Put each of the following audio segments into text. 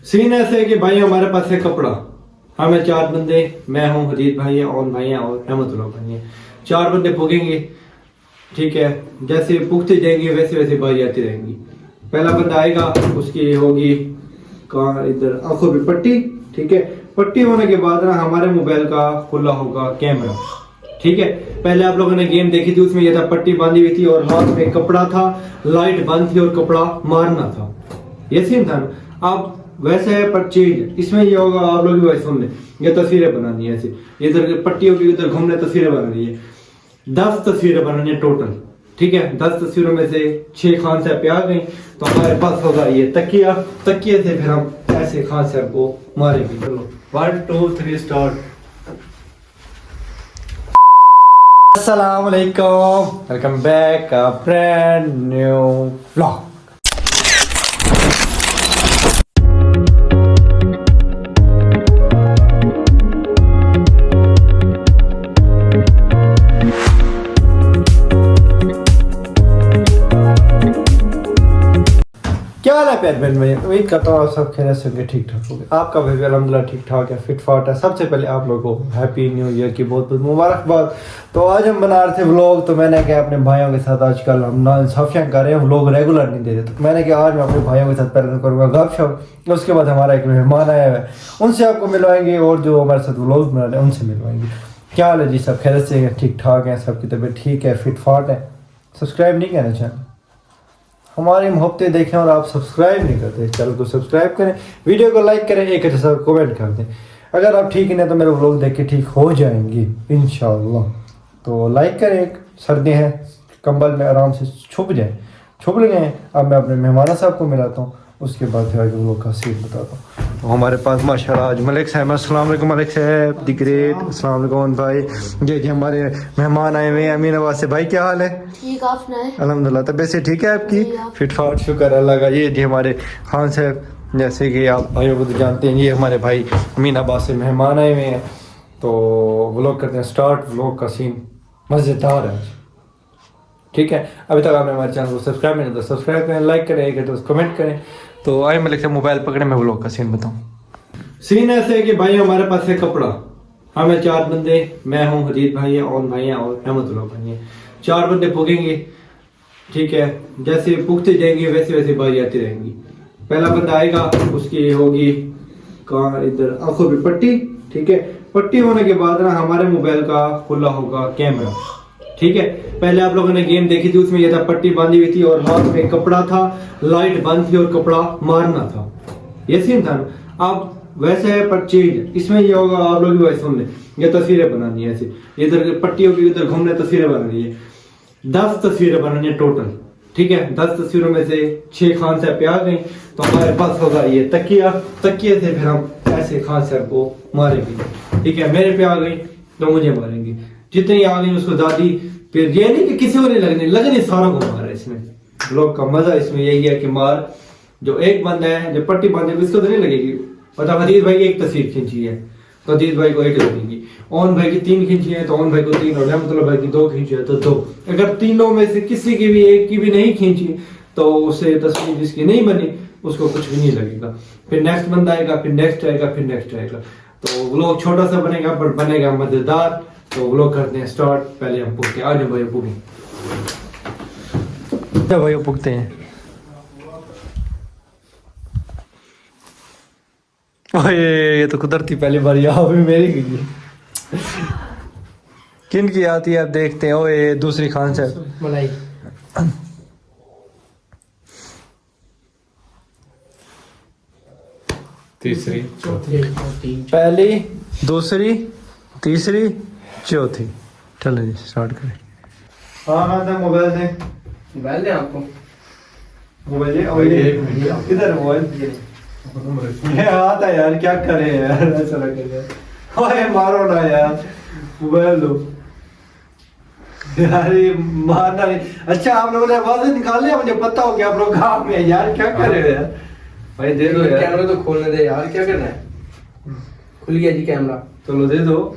Scene ऐसे है कि भाई हमारे पास है कपड़ा। हमें 4 बंदे, मैं हूँ, हदीद भाई है, ओन भाई है और रहमतुल्लाह भाई है। 4 बंदे पुगेंगे, ठीक है। जैसे पुगते जाएंगे वैसे वैसे बारी आती रहेंगी। पहला बंदा आएगा, उसकी होगी कहाँ, इधर आंखों पे पट्टी, ठीक है। पट्टी होने के बाद ना हमारे मोबाइल का खुला होगा कैमरा, ठीक है। पहले आप लोगों ने गेम देखी थी, उसमें यह था पट्टी बांधी हुई थी और हाथ में कपड़ा था, लाइट बंद थी और कपड़ा मारना था, ये सीन था ना। अब वैसे है पर चेंज इसमें ये होगा, आप लोग भी वैसे सुन लें। ये तस्वीरें बनानी है ऐसी, इधर पट्टी होगी, उधर घूमने तस्वीरें बनानी है। 10 तस्वीरें बनानी है टोटल, ठीक है। 10 तस्वीरों में से 6 खान साहब पे आ गई तो हमारे पास होगा ये तकिया। तकिए से फिर हम ऐसे खान साहब को मारेंगे। चलो 1 2 3 स्टार्ट। अस्सलामुअलैकुम, welcome back a brand new vlog. क्या हाल है प्यार बहन भाई, उम्मीद करता हूँ आप सब खैरियत से होंगे, ठीक ठाक होंगे। आपका भी अल्हम्दुलिल्लाह ठीक ठाक है, फिट फाट है। सबसे पहले आप लोगों को हैप्पी न्यू ईयर की बहुत बहुत मुबारकबाद। तो आज हम बना रहे थे व्लॉग, तो मैंने कहा अपने भाइयों के साथ आजकल हम ना इंसाफियाँ कर रहे हैं, व्लॉग रेगुलर नहीं दे रहे, तो मैंने कहा आज मैं अपने भाइयों के साथ पहले तो करूँगा गपशप। उसके बाद हमारा एक मेहमान आया है, उनसे आपको मिलवाएंगे और जो हमारे साथ व्लॉग बना रहे हैं उनसे मिलवाएंगे। क्या हाल है जी, सब खैरियत से हैं, ठीक ठाक हैं, सबकी तबीयत ठीक है, फिट फाट है। सब्सक्राइब नहीं करना चैनल, हमारी मोहब्बतें देखें और आप सब्सक्राइब नहीं करते, चैनल को सब्सक्राइब करें, वीडियो को लाइक करें, एक अच्छा सा कमेंट कर दें। अगर आप ठीक नहीं तो मेरे व्लॉग देख के ठीक हो जाएंगे इंशाल्लाह। तो लाइक करें, सर्दी है, कंबल में आराम से छुप लेंगे। अब मैं अपने मेहमान साहब को मिलाता हूँ, उसके बाद फिर आगे व्लॉग का सीन बताता हूँ। तो हमारे पास माशाल्लाह आज मलिक साहब, अस्सलाम वालेकुम मलिक साहब द ग्रेट, अस्सलाम वालेकुम भाई। ये जी हमारे मेहमान आए हुए हैं अमीनाबाद से। भाई क्या हाल है? ठीक, आप सुनाएं? अल्हम्दुलिल्लाह, तबीयत से ठीक है आपकी? फिट फाट, शुक्र अल्लाह का। ये जी हमारे खान साहब, जैसे कि आप भाइयों को तो जानते हैं, ये हमारे भाई अमीनाबाद से मेहमान आए हुए हैं। तो व्लॉग करते हैं स्टार्ट। व्लॉग का सीन मज़ेदार है, ठीक है। अभी तक आपने हमारे चैनल को सब्सक्राइब नहीं किया तो सब्सक्राइब करें, लाइक करें, एक तो कमेंट करें। तो आए मलिक से मोबाइल पकड़े, मैं व्लॉग का सीन बताऊँ। सीन ऐसे है कि भाई हमारे पास है कपड़ा। हमें 4 बंदे, मैं हूँ, हदीद भाई है, ओन भाई है और रहमतुल्लाह भाई है। 4 बंदे पुगेंगे, ठीक है। जैसे पुगते जाएंगे वैसे वैसे बारी आती रहेंगी। पहला बंदा आएगा, उसकी होगी कहाँ, इधर आंखों पे पट्टी, ठीक है। पट्टी होने के बाद ना हमारे मोबाइल का खुला होगा कैमरा, ठीक है। पहले आप लोगों ने गेम देखी थी, उसमें यह था पट्टी बांधी हुई थी और हाथ में कपड़ा था, लाइट बंद थी और कपड़ा मारना था, ये सीन था ना। अब वैसे है पर चेंज इसमें ये होगा, आप लोग भी वैसे सुन लें। ये तस्वीरें बनानी है ऐसी, इधर पट्टी होगी, उधर घूमने तस्वीरें बनानी है। 10 तस्वीरें बनानी है टोटल, ठीक है। 10 तस्वीरों में से 6 खान साहब पे आ गई तो हमारे पास होगा ये तकिया। तकिए से फिर हम ऐसे खान साहब को मारेंगे, ठीक है। मेरे पे आ गई तो मुझे मारेंगे, जितनी आ गई उसको दादी। फिर ये नहीं कि किसी को नहीं लगने सारा को मार है। इसमें लोग का मजा इसमें यही है कि मार जो एक बंदा है जो पट्टी बांधे उसको तो नहीं लगेगी। मतलब हदीद भाई की एक तस्वीर खींची है तो हदीद भाई को 1 लगेगी, ओन भाई की 3 खींची है तो ओन भाई को 3, और रहमतुल्लाह भाई की 2 खींची है तो 2। अगर तीनों में से किसी की भी एक की भी नहीं खींची तो उसे तस्वीर जिसकी नहीं बनी उसको कुछ भी नहीं लगेगा। फिर नेक्स्ट बंदा आएगा, फिर नेक्स्ट आएगा, फिर नेक्स्ट आएगा। तो व्लॉग छोटा सा बनेगा पर बनेगा मजेदार। तो व्लॉग करते हैं स्टार्ट। पहले हम पुगते हैं, आज भाई पुगे भाई पुगते हैं। ओए ये तो कुदरती पहली बार यहाँ भी मेरी गई। किन की आती है आप देखते हैं। ओए दूसरी खान साहब मलाई, तीसरी चौथी, पहली दूसरी तीसरी चौथी। चलो जी स्टार्ट करें। हाँ मैं मोबाइल दे आपको, मोबाइल इधर मोबाइल ये हाथ है यार, क्या करे यार, ऐसा लगे ओए मारो ना यार, मोबाइल दो यार, ये मारना नहीं। अच्छा आप लोगों ने आवाज निकाल लिया, मुझे पता हो गया आप लोग काम में यार, क्या कर रहे हो यार। भाई दे दो यार, कैमरा तो खोलने दे यार, क्या करना है। खुल गया जी कैमरा, चलो दे दो।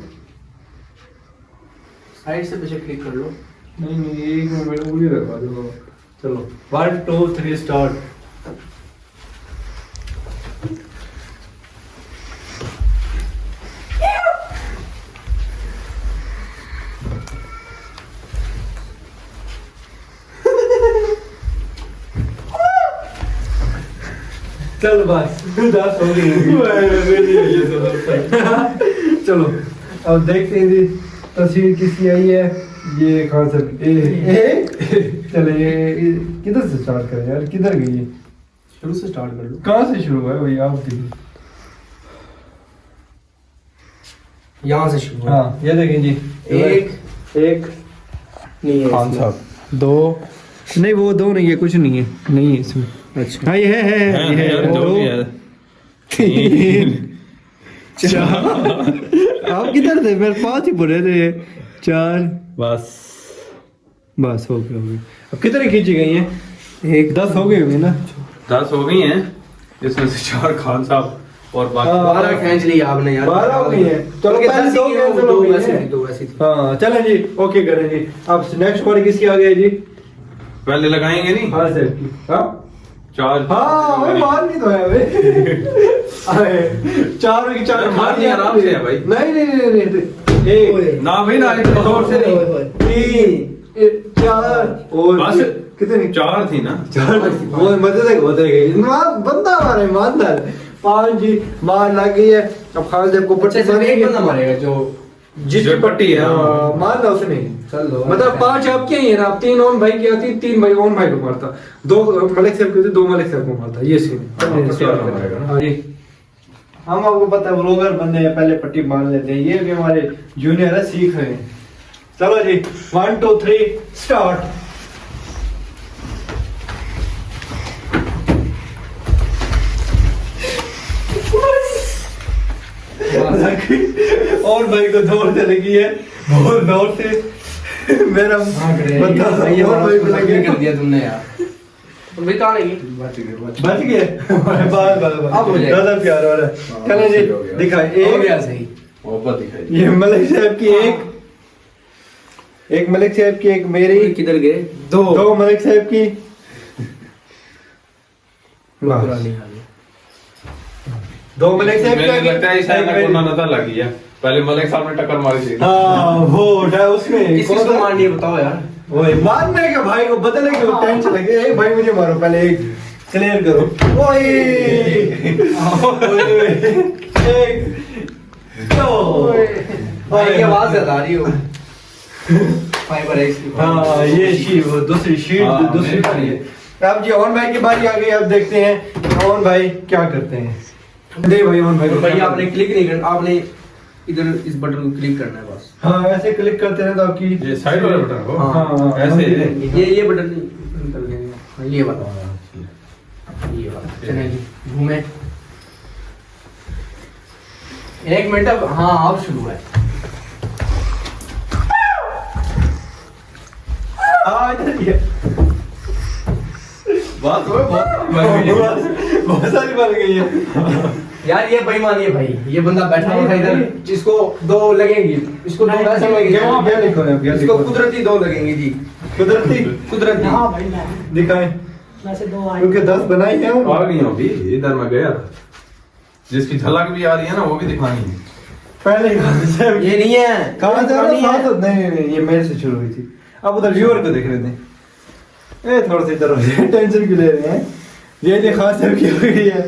साइड से पीछे क्लिक कर लो। नहीं एक मिनट उंगली रखवा दो। चलो 1 2 3 स्टार्ट। चल बस 10 हो गई। चलो अब देखते हैं जी तस्वीर किसकी आई है। ये कहाँ से चले ये किधर से स्टार्ट करें यार, किधर गई है? शुरू से स्टार्ट कर लो। कहाँ से शुरू है भाई आप देखिए। यहाँ से शुरू। हाँ ये देखें जी, एक नहीं है खान साहब, दो नहीं वो दो नहीं है, कुछ नहीं है, नहीं है इसमें। अच्छा हाँ ये है दो तीन चार। आप किधर थे? मेरे 5 ही बोले थे। 4 बस बस हो गया। अब कितने खींची गई हैं? 10 हो गई होगी ना? 10 हो गई हैं, इसमें से 4 खान साहब और बाकी 12 खींच लिया आपने यार। 12 हो गई है। चलो पहले 2 कैंसिल हो गई है। दो वैसी थी। हाँ चलें जी, ओके करें जी। अब नेक्स्ट बार किसकी आ गई जी? पहले लगाएंगे नहीं। हाँ सर की। हाँ 4 हाँ भाई मार नहीं तो है भाई। 4 की 4 मार नहीं, आराम से है भाई। नहीं एक ना भाई ना, इतने जोर से नहीं। 3 4 और बस कितनी? 4 थी ना। 4 वो मदद है उधर गई बंदा हमारा ईमानदार। 5 जी मार लग गई है। अब खान साहब को बच्चे से एक बंदा मारेगा जो जिसकी पट्टी है मार लो उसने। चलो मतलब 5 आपके ही है ना, 3 ओन भाई की आती, 3 भाई ओन भाई को मारता, 2 मलिक साहब के 2 मलिक साहब को मारता। ये सीन है। हाँ जी, हम आपको पता है व्लॉगर बनने हैं, पहले पट्टी मार लेते हैं। ये भी हमारे जूनियर है, सीख रहे हैं। चलो जी 1 2 3 स्टार्ट। और भाई को दौड़ से लगी है, बहुत दौड़ से मेरा बंदा और भाई को लगी कर दिया तुमने यार। तुम भी कहाँ लगी? बच गए। अब हो जाएगा ज्यादा प्यार वाला। चलो जी दिखाए हो एक गया सही। ऊपर दिखाई ये मलिक साहब की एक मलिक साहब की, एक मेरी, किधर गए? 2 मलिक साहब की। पुरानी हाल। 2 मलिक साहब मुझे लगता है की, शायद कोरोना नजर लगी है। पहले मलिक साहब ने टक्कर मारी थी। हाँ वो उठा उसमें किसको मारनी है बताओ यार। वही मारने के भाई को बदले के टेंशन लगे। ए भाई मुझे मारो पहले, एक क्लियर करो। ओए एक दो भाई की आवाज ज्यादा आ रही हो। फाइबर है इसकी। हाँ ये शीट, वो दूसरी शीट हाँ, दूसरी मेरी बारी है। अब जी ओन भाई की बारी आ गई। अब देखते हैं ओन भाई क्या करते हैं। दे भाई ओन भाई को। भाई आपने क्लिक नहीं करना, आपने इधर इस बटन को क्लिक करना है बस। हाँ ऐसे क्लिक करते हैं तो आपकी ये साइड वाला बटन हो। हाँ ऐसे ये बटन नहीं कर देंगे। ये वाला ये वाला चलिए जी घूमे। 1 मिनट अब। हाँ अब शुरू है। बात हो बहुत सारी बन गई है यार ये बेईमानी है भाई। ये बंदा बैठा है इधर, जिसको 2 लगेंगी, इसको 2 वैसे लगेंगे। क्या लिखो है? क्या इसको लिखो? कुदरती 2 लगेंगी जी। कुदरती हाँ भाई मैं दिखाएं वैसे 2 आए क्योंकि 10 बनाई है। आ गई होगी, इधर मैं गया था। जिसकी झलक भी आ रही है ना, वो भी दिखानी है। पहले ये नहीं है। कहाँ जा नहीं रहा है। था? नहीं ये मेरे से शुरू हुई थी। अब उधर व्यूअर को देख रहे थे। ए थोड़ा सा इधर हो जाए, टेंशन क्यों ले रहे हैं? ये खान साहब की हो गई है,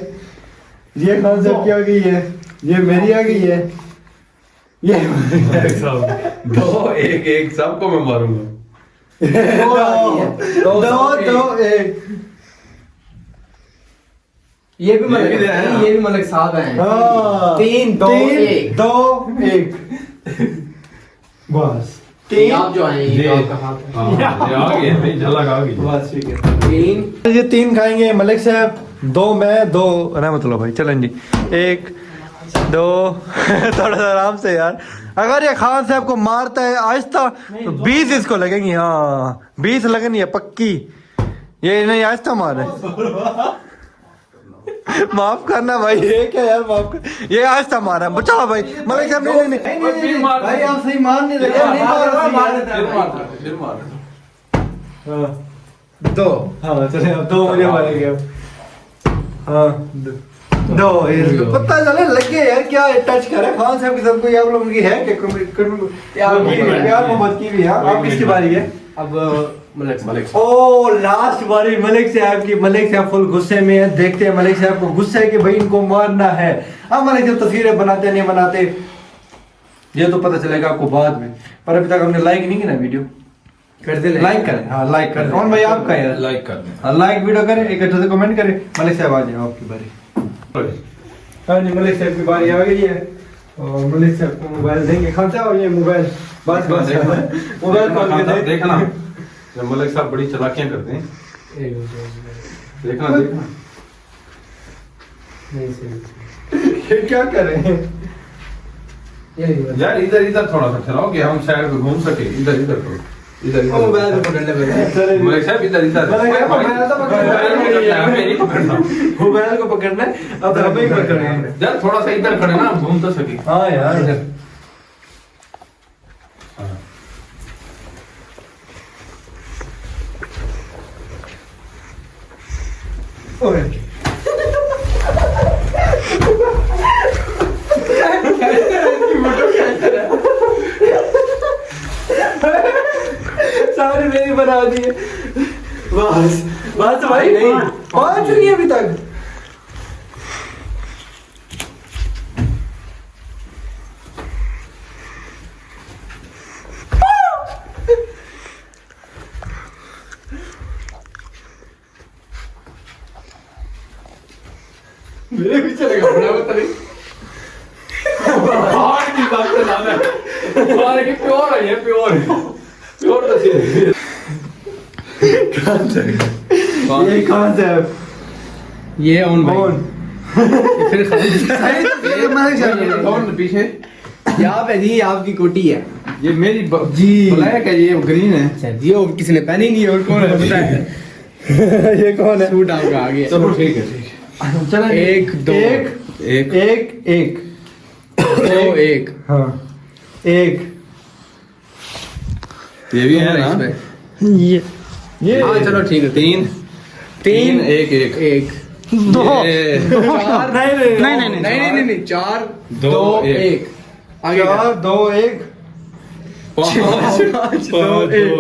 ये खान साहब की हो गई है, ये मेरी आ गई है, ये 2 1 1 सबको मैं मारूंगा। दो एक। ये भी मलक ये भी है ना। ये भी मलक साहब हैं। हाँ 3 2 1 2 1 बस। आप जो आए ये आपका हाथ है। हाँ, ये आ गई है भाई, झलक आ गई। बस ठीक है। 3 ये 3 खाएंगे मलिक साहब, 2 मैं 2 रहमतुल्लाह भाई। चलें जी 1 2 थोड़ा सा आराम से यार। अगर ये खान साहब को मारता है आहिस्ता तो 20 इसको लगेंगी। हाँ 20 लगनी है पक्की। ये नहीं आहिस्ता मारे। माफ करना भाई, ये क्या यार माफ कर। ये आहिस्ता मारा, बचाओ भाई मलिक साहब। नहीं भाई आप सही मार नहीं रहे। नहीं मार हाँ 2। हाँ चले अब 2 मुझे मारेंगे अब। हाँ 2 इसको पता चले लगे यार क्या टच करे खान साहब के साथ। कोई आप लोगों की है कि प्यार मोहब्बत की भी है? आप किसकी बारी है? अब मलिक ओ लास्ट बारी मलिक साहब की। मलिक साहब फुल गुस्से में है। देखते हैं मलिक साहब को गुस्सा है कि भाई इनको मारना है। अब मलिक साहब तस्वीरें बनाते नहीं बनाते ये तो पता चलेगा आपको बाद में, पर अभी तक हमने लाइक नहीं किया वीडियो। कर दे लाइक करें, हाँ लाइक करें। कौन भाई आपका यार लाइक कर दें। हाँ लाइक वीडियो करें, एक अच्छे से कमेंट करें। मलिक साहब आ जाए आपकी बारी। हाँ जी मलिक साहब की बारी आ गई है और मलिक साहब को मोबाइल देंगे। खाता हो ये मोबाइल बस मोबाइल देखना जब मलिक साहब बड़ी चालाकियां करते हैं। देखना देखना ये क्या कर रहे हैं यार, इधर इधर थोड़ा सा चलाओ कि हम साइड पे घूम सके। इधर इधर करो, इधर इधर मोबाइल पे पकड़ ले भाई। मलिक साहब इधर इधर मोबाइल को पकड़ना है, अब हमें ही पकड़ना है। यार थोड़ा सा इधर खड़े ना, हम घूम तो सके। हाँ यार इधर ओए सारे मेरी बना दिए। बस बस भाई नहीं पहुंच रही है अभी तक। मेरे भी चलेगा बड़ा बता नहीं। बाहर की बात से लाना है। बाहर की प्योर है, ये प्योर है। प्योर तो सीधे। ये कौन सा है? ये ऑन भाई। कौन? फिर कौन पीछे? यहाँ पे जी आपकी कोटी है ये मेरी जी। ब्लैक है, ये ग्रीन है। अच्छा जी, वो किसी ने पहनी नहीं है। और कौन है पता है? ये कौन है? सूट आपका आ गया। चलो ठीक है ठीक है। चलो एक, दो। एक एक एक एक दो एक। हाँ एक ये भी है ना? इसमें। ये हाँ चलो ठीक है। तीन तीन एक एक एक दो ये चार नहीं चार दो, दो एक। एक आगे का। 4 2 1 पाँच दो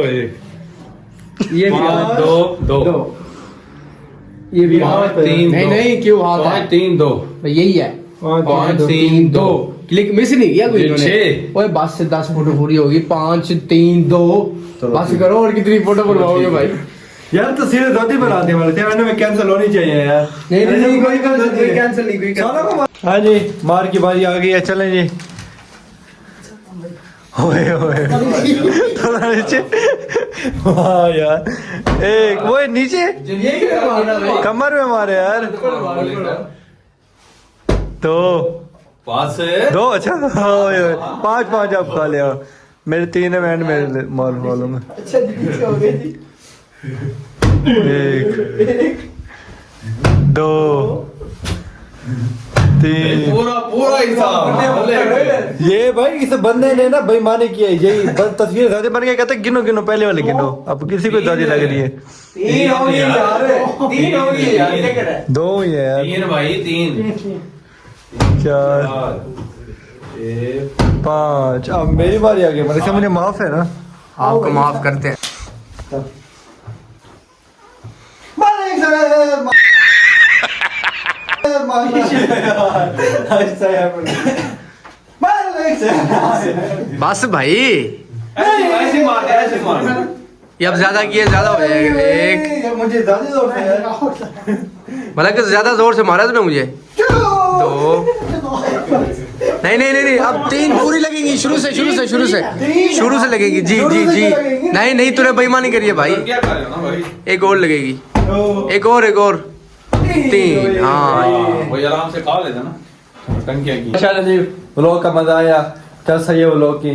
एक ये भी पाँच दो दो दो। ये भी पाँच, हाथ। तीन, नहीं दो। नहीं क्यों हाथ पाँच है? तीन दो यही है। पाँच तीन दो। क्लिक मिस नहीं किया कोई ये इन्होंने। छः। ओए बस से 10 फोटो पूरी होगी। 5 3 2 बस करो। और कितनी फोटो बनवाओगे भाई? यार तो सीधे दादी बनाते वाले थे, मैंने कैंसिल होनी चाहिए यार। नहीं कोई कैंसिल नहीं कोई चलो को हाँ जी मार की बारी आ गई है। चलें जी। ओए ओए थोड़ा नीचे। वाह यार एक वो नीचे कमर में मारे यार। तो पाँच से दो अच्छा ओए ओए 5 5 आप खा लिया। मेरे 3 है मैंने मेरे मालूम है। अच्छा जी पीछे हो गई जी। 1 2 3 पूरा पूरा हिसाब। ये भाई इस बंदे ने ना बेईमानी की है। यही तस्वीर ज्यादा बन गया। कहते गिनो गिनो पहले वाले गिनो। अब किसी को ज्यादा लग रही है। 3 हो गई यार। 3 हो गई यार। क्या कर रहा है? 2 ही है यार। तीन भाई तीन 4 एक 5 अब मेरी बारी आ गई। मतलब मुझे माफ है ना। आपको माफ करते हैं। बस भाई ऐसे मार दे, ऐसे मार दे। ये अब ज्यादा किए ज्यादा हो जाएगा। एक मुझे ज्यादा जोर से यार। मतलब कि ज्यादा जोर से मारा तूने मुझे। 2 नहीं अब 3 पूरी लगेगी। शुरू से लगेगी। जी जी जी नहीं तूने बेईमानी करी है भाई। क्या कर रहे हो ना भाई? एक और लगेगी। एक और 3 हाँ। वो आराम से खा लेते ना टंकियां की। अच्छा जी व्लॉग का मजा आया। कैसा ये व्लॉग की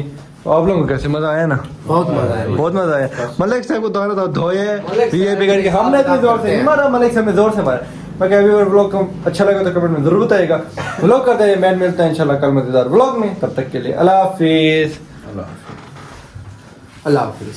आप लोगों को कैसे मजा आया ना? बहुत मजा आया। बहुत मजा आया। मलिक साहब को दोबारा धोए ये बिगड़ के हमने इतनी जोर से नहीं मारा। मलिक साहब ने जोर से मारा। मैं कह व्लॉग को अच्छा लगा तो कमेंट में जरूर बताइएगा। व्लॉग करते हैं मैन मिलते हैं इंशाल्लाह कल मजेदार व्लॉग में। तब तक के लिए अल्लाह हाफिज। अल्लाह हाफिज।